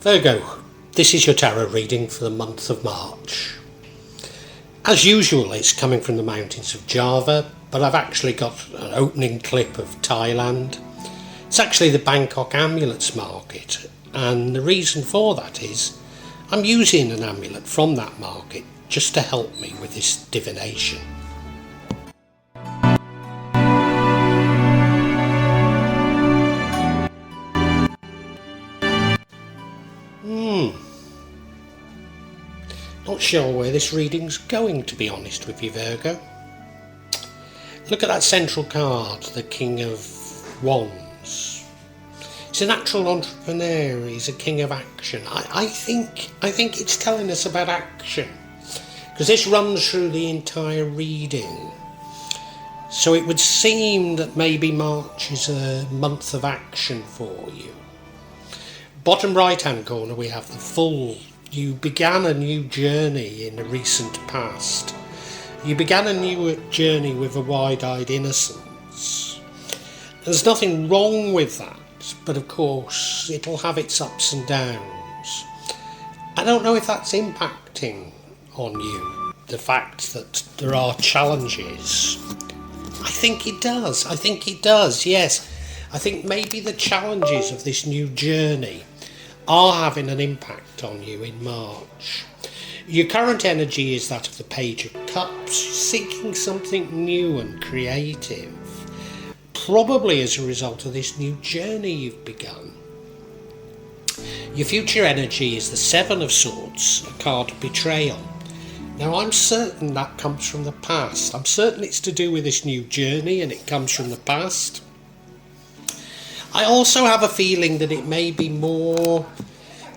Virgo, this is your tarot reading for the month of March. As usual, it's coming from the mountains of Java, but I've actually got an opening clip of Thailand. It's actually the Bangkok Amulets market, and the reason for that is I'm using an amulet from that market just to help me with this divination. Not sure where this reading's going, to be honest with you, Virgo. Look at that central card, the King of Wands. He's a natural entrepreneur, he's a king of action. I think it's telling us about action, because this runs through the entire reading. So it would seem that maybe March is a month of action for you. Bottom right hand corner we have the Fool. You began a new journey in the recent past. You began a new journey with a wide-eyed innocence. There's nothing wrong with that, but of course it'll have its ups and downs. I don't know if that's impacting on you, the fact that there are challenges. I think it does, yes. I think maybe the challenges of this new journey are having an impact on you in March. Your current energy is that of the Page of Cups, seeking something new and creative, probably as a result of this new journey you've begun. Your future energy is the Seven of Swords, a card of betrayal. Now I'm certain that comes from the past. I'm certain it's to do with this new journey and it comes from the past. I also have a feeling that it may be more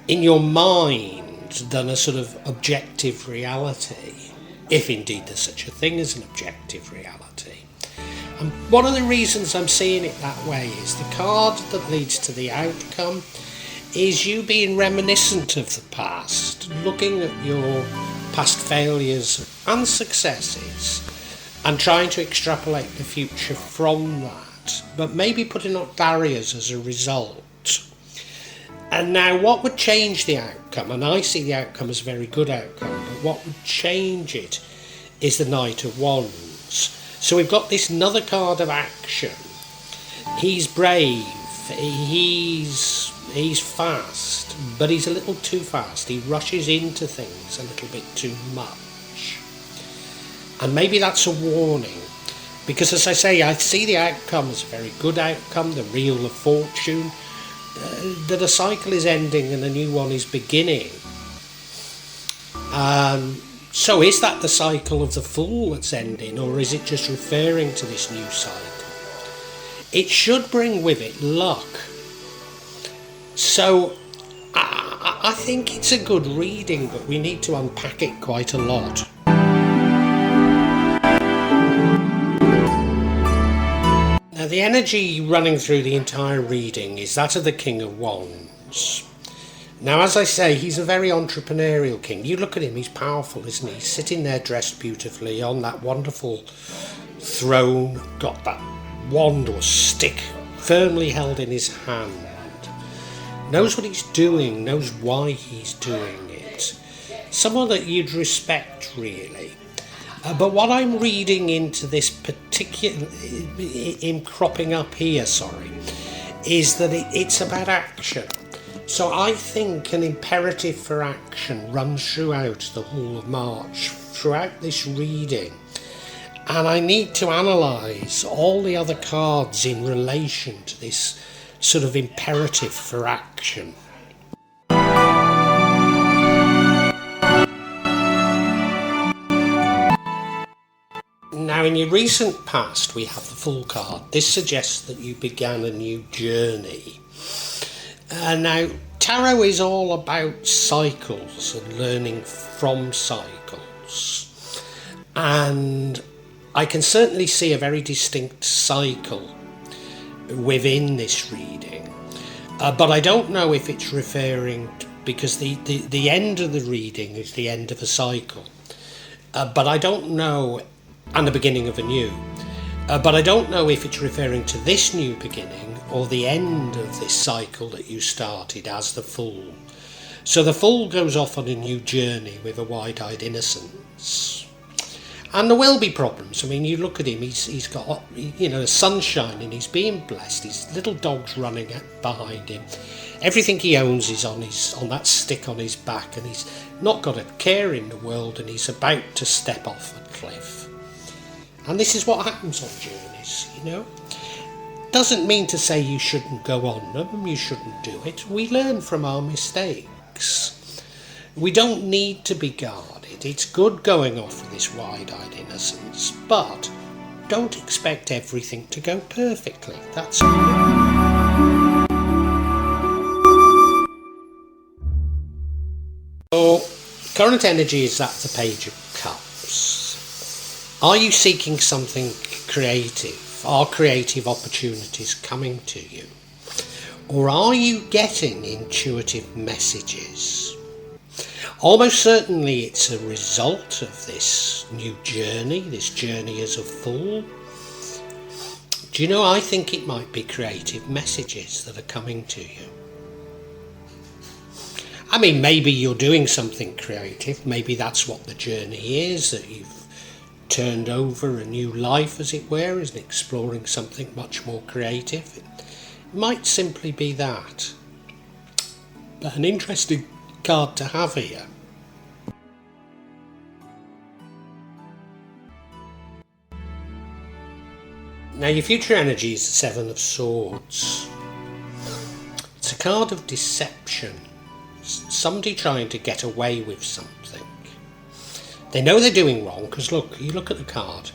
in your mind than a sort of objective reality, if indeed there's such a thing as an objective reality. And one of the reasons I'm seeing it that way is the card that leads to the outcome is you being reminiscent of the past, looking at your past failures and successes and trying to extrapolate the future from that, but maybe putting up barriers as a result. And now what would change the outcome, and I see the outcome as a very good outcome, but what would change it is the Knight of Wands. So we've got this another card of action. He's brave, he's fast, but he's a little too fast. He rushes into things a little bit too much. And maybe that's a warning. Because as I say, I see the outcome as a very good outcome, the Wheel of Fortune, that a cycle is ending and a new one is beginning. So is that the cycle of the Fool that's ending, or is it just referring to this new cycle? It should bring with it luck. So I think it's a good reading, but we need to unpack it quite a lot. Now, the energy running through the entire reading is that of the King of Wands. Now, as I say, he's a very entrepreneurial king. You look at him, he's powerful, isn't he? He's sitting there dressed beautifully on that wonderful throne, got that wand or stick firmly held in his hand. Knows what he's doing, knows why he's doing it. Someone that you'd respect, really. But what I'm reading into this particular, in cropping up here, is that it's about action. So I think an imperative for action runs throughout the whole of March, throughout this reading. And I need to analyse all the other cards in relation to this sort of imperative for action. Now, in your recent past, we have the Fool card. This suggests that you began a new journey. Now, tarot is all about cycles and learning from cycles. And I can certainly see a very distinct cycle within this reading. But I don't know if it's referring to, because the end of the reading is the end of a cycle. But I don't know, and the beginning of a new. But I don't know if it's referring to this new beginning or the end of this cycle that you started as the Fool. So the Fool goes off on a new journey with a wide-eyed innocence. And there will be problems. I mean, you look at him, he's got, the sun's shining, he's being blessed, his little dog's running behind him. Everything he owns is on that stick on his back, and he's not got a care in the world, and he's about to step off a cliff. And this is what happens on journeys, Doesn't mean to say you shouldn't go on them, you shouldn't do it. We learn from our mistakes. We don't need to be guarded. It's good going off with this wide-eyed innocence, but don't expect everything to go perfectly. That's all. So, current energy is that the Page of Cups. Are you seeking something creative? Are creative opportunities coming to you? Or are you getting intuitive messages? Almost certainly it's a result of this new journey, this journey as a Fool. Do you know, I think it might be creative messages that are coming to you. I mean, maybe you're doing something creative, maybe that's what the journey is, that you've turned over a new life, as it were, and exploring something much more creative. It might simply be that. But an interesting card to have here. Now your future energy is the Seven of Swords. It's a card of deception. Somebody trying to get away with something. They know they're doing wrong because look, you look at the card.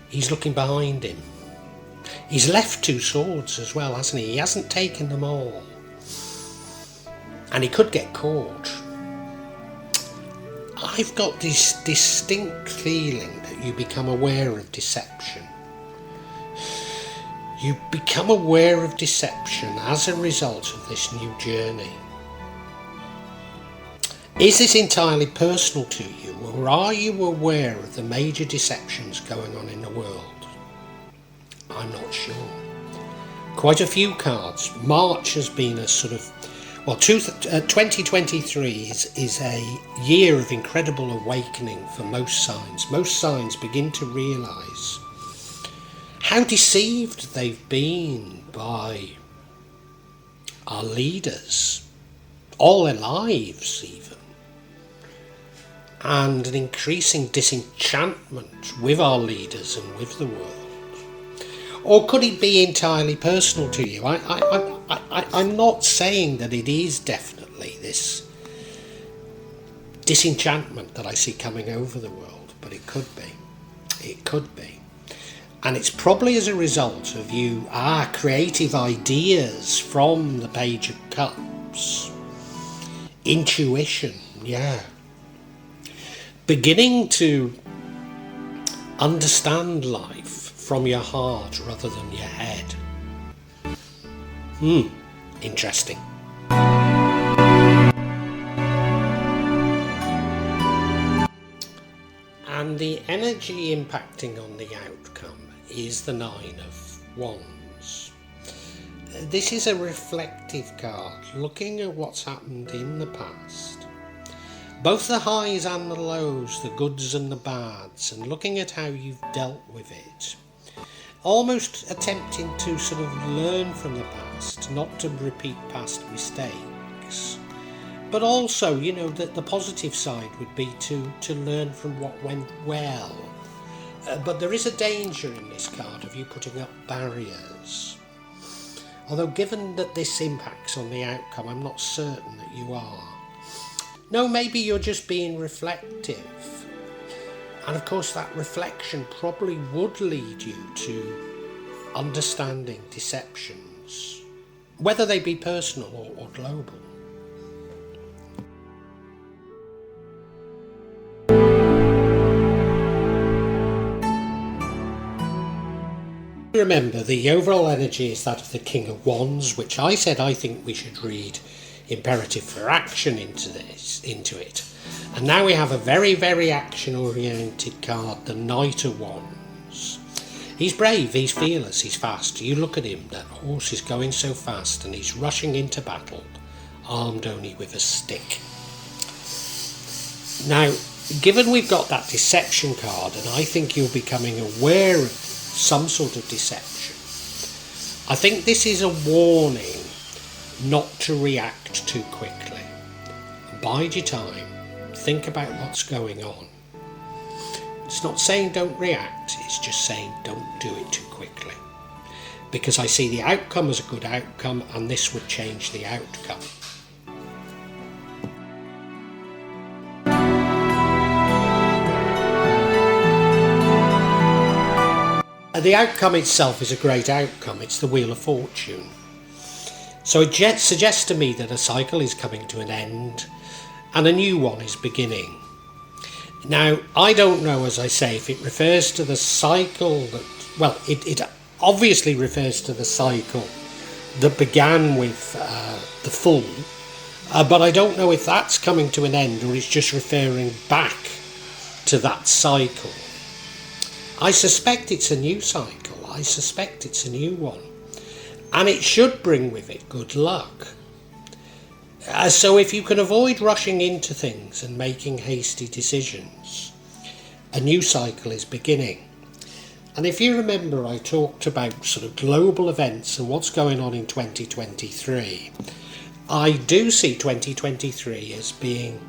He's looking behind him. He's left two swords as well, hasn't he? He hasn't taken them all. And he could get caught. I've got this distinct feeling that you become aware of deception. You become aware of deception as a result of this new journey. Is this entirely personal to you, or are you aware of the major deceptions going on in the world? I'm not sure. Quite a few cards. March has been a sort of, 2023 is a year of incredible awakening for most signs. Most signs begin to realise how deceived they've been by our leaders, all their lives even, and an increasing disenchantment with our leaders and with the world. Or could it be entirely personal to you? I'm not saying that it is definitely this disenchantment that I see coming over the world, but it could be. It could be. And it's probably as a result of creative ideas from the Page of Cups. Intuition, yeah. Beginning to understand life from your heart rather than your head. Interesting. And the energy impacting on the outcome is the Nine of Wands. This is a reflective card, looking at what's happened in the past. Both the highs and the lows, the goods and the bads, and looking at how you've dealt with it. Almost attempting to sort of learn from the past, not to repeat past mistakes. But also, that the positive side would be to learn from what went well. But there is a danger in this card of you putting up barriers. Although given that this impacts on the outcome, I'm not certain that you are. No, maybe you're just being reflective. And of course that reflection probably would lead you to understanding deceptions, whether they be personal or global. Remember, the overall energy is that of the King of Wands, which I said I think we should read imperative for action into it. And now we have a very, very action-oriented card, the Knight of Wands. He's brave, he's fearless, he's fast. You look at him, that horse is going so fast and he's rushing into battle armed only with a stick. Now, given we've got that deception card, and I think you're becoming aware of some sort of deception, I think this is a warning not to react too quickly. Bide your time, think about what's going on. It's not saying don't react, it's just saying don't do it too quickly. Because I see the outcome as a good outcome, and this would change the outcome. The outcome itself is a great outcome. It's the Wheel of Fortune. So it suggests to me that a cycle is coming to an end and a new one is beginning. Now, I don't know, as I say, if it refers to the cycle that, well, it obviously refers to the cycle that began with the Fool, but I don't know if that's coming to an end or it's just referring back to that cycle. I suspect it's a new cycle. I suspect it's a new one. And it should bring with it good luck. So if you can avoid rushing into things and making hasty decisions, a new cycle is beginning. And if you remember, I talked about sort of global events and what's going on in 2023. I do see 2023 as being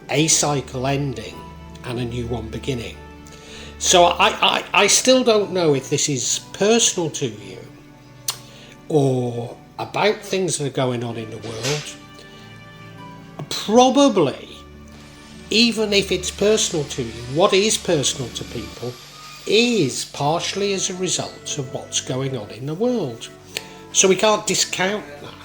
a cycle ending and a new one beginning. So I still don't know if this is personal to you or about things that are going on in the world. Probably, even if it's personal to you, what is personal to people is partially as a result of what's going on in the world. So we can't discount that.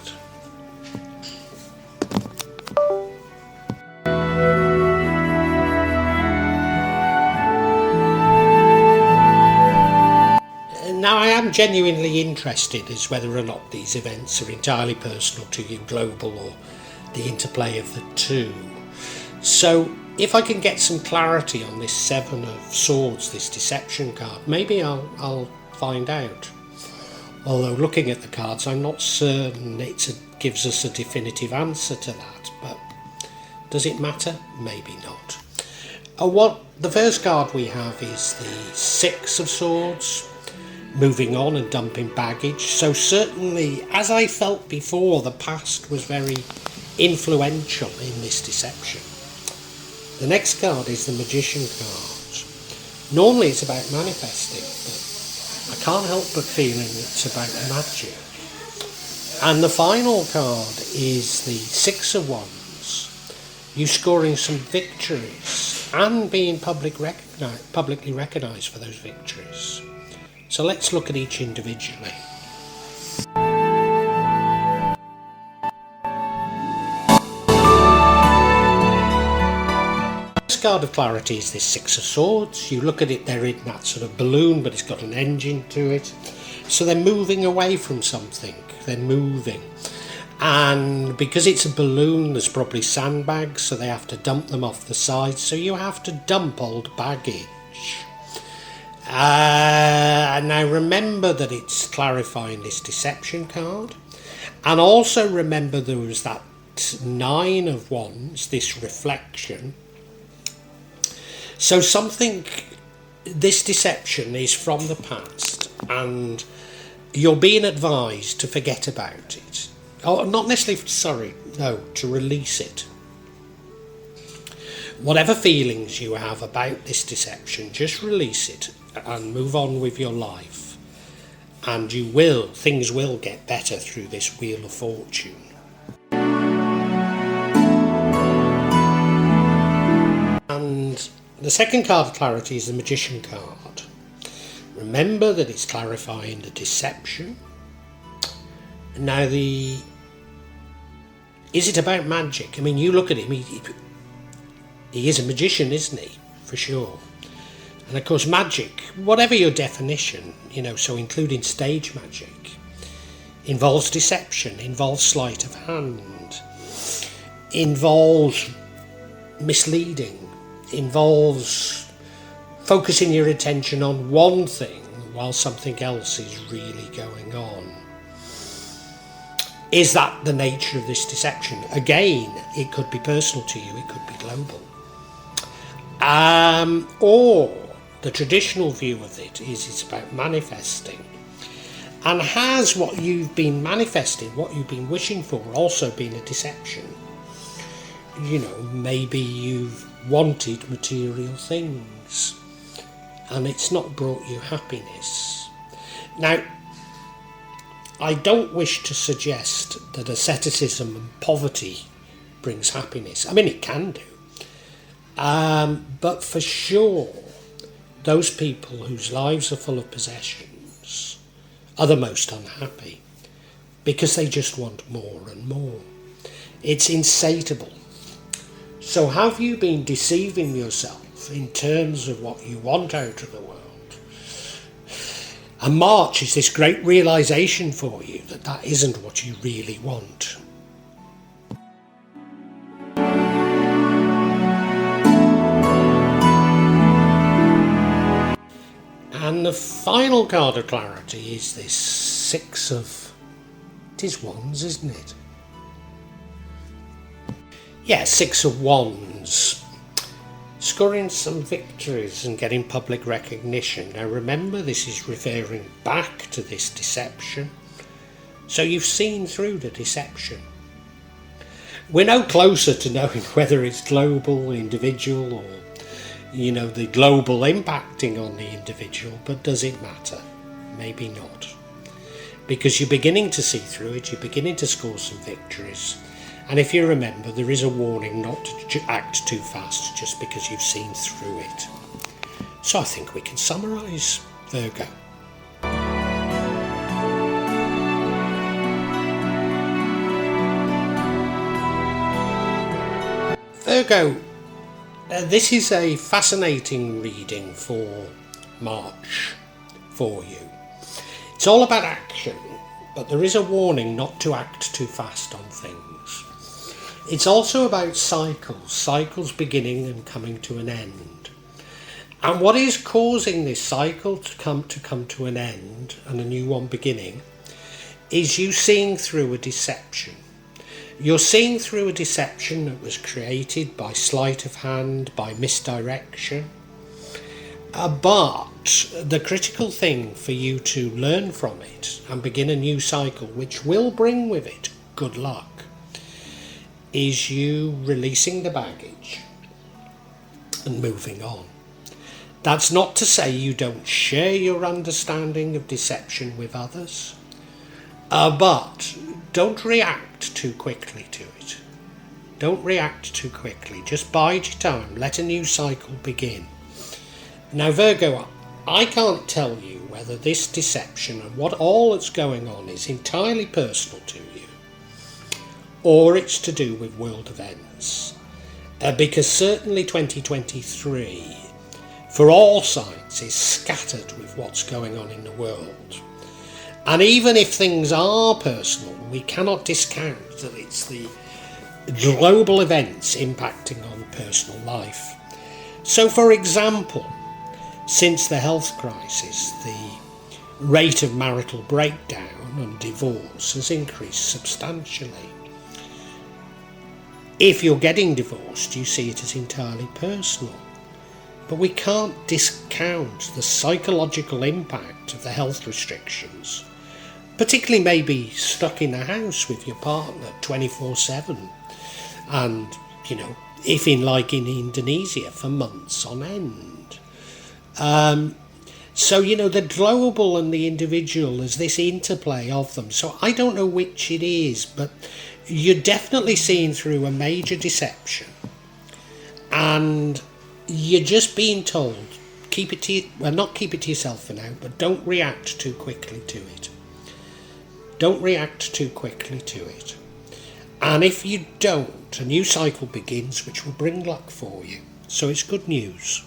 Now, I am genuinely interested as whether or not these events are entirely personal to you, global, or the interplay of the two. So, if I can get some clarity on this Seven of Swords, this deception card, maybe I'll find out. Although, looking at the cards, I'm not certain it gives us a definitive answer to that. But does it matter? Maybe not. The first card we have is the Six of Swords. Moving on and dumping baggage. So certainly, as I felt before, the past was very influential in this deception. The next card is the Magician card. Normally it's about manifesting, but I can't help but feeling it's about magic. And the final card is the Six of Wands. You scoring some victories and being publicly recognised for those victories. So let's look at each individually. This card of clarity is this Six of Swords. You look at it, they're in that sort of balloon, but it's got an engine to it. So they're moving away from something. They're moving. And because it's a balloon, there's probably sandbags, so they have to dump them off the side. So you have to dump old baggage. And now remember that it's clarifying this deception card, and also remember there was that Nine of Wands, this reflection. So this deception is from the past, and you're being advised to forget about it. Oh, not necessarily, to release it. Whatever feelings you have about this deception, just release it and move on with your life, and things will get better through this Wheel of Fortune. And the second card of clarity is the Magician card. Remember that it's clarifying the deception. Now, is it about magic? I mean, you look at him, he is a magician, isn't he? For sure. And of course, magic, whatever your definition, so including stage magic, involves deception, involves sleight of hand, involves misleading, involves focusing your attention on one thing while something else is really going on. Is that the nature of this deception? Again, it could be personal to you, it could be global. Or the traditional view of it is it's about manifesting. And has what you've been manifesting, what you've been wishing for, also been a deception? You know, maybe you've wanted material things and it's not brought you happiness. Now, I don't wish to suggest that asceticism and poverty brings happiness. I mean, it can do. But for sure, those people whose lives are full of possessions are the most unhappy because they just want more and more. It's insatiable. So have you been deceiving yourself in terms of what you want out of the world? And March is this great realisation for you that that isn't what you really want. And the final card of clarity is this Six of... It is Wands, isn't it? Yeah, Six of Wands. Scoring some victories and getting public recognition. Now remember, this is referring back to this deception. So you've seen through the deception. We're no closer to knowing whether it's global, individual, or, you know, the global impacting on the individual, but does it matter? Maybe not. Because you're beginning to see through it, you're beginning to score some victories. And if you remember, there is a warning not to act too fast just because you've seen through it. So I think we can summarise, Virgo. Virgo, this is a fascinating reading for March for you. It's all about action, but there is a warning not to act too fast on things. It's also about cycles beginning and coming to an end. And what is causing this cycle to come to an end and a new one beginning is you seeing through a deception. You're seeing through a deception that was created by sleight of hand, by misdirection. But the critical thing for you to learn from it and begin a new cycle, which will bring with it good luck, is you releasing the baggage and moving on. That's not to say you don't share your understanding of deception with others, but don't react too quickly to it. Don't react too quickly. Just bide your time. Let a new cycle begin. Now, Virgo, I can't tell you whether this deception and what all that's going on is entirely personal to you, or it's to do with world events. Because certainly 2023, for all signs, is scattered with what's going on in the world. And even if things are personal, we cannot discount that it's the global events impacting on personal life. So, for example, since the health crisis, the rate of marital breakdown and divorce has increased substantially. If you're getting divorced, you see it as entirely personal. But we can't discount the psychological impact of the health restrictions, particularly maybe stuck in a house with your partner 24/7 and, you know, if in Indonesia for months on end. So, you know, the global and the individual is this interplay of them. So I don't know which it is, but you're definitely seeing through a major deception. And you're just being told, not keep it to yourself for now, but don't react too quickly to it. Don't react too quickly to it. And if you don't, a new cycle begins which will bring luck for you. So it's good news.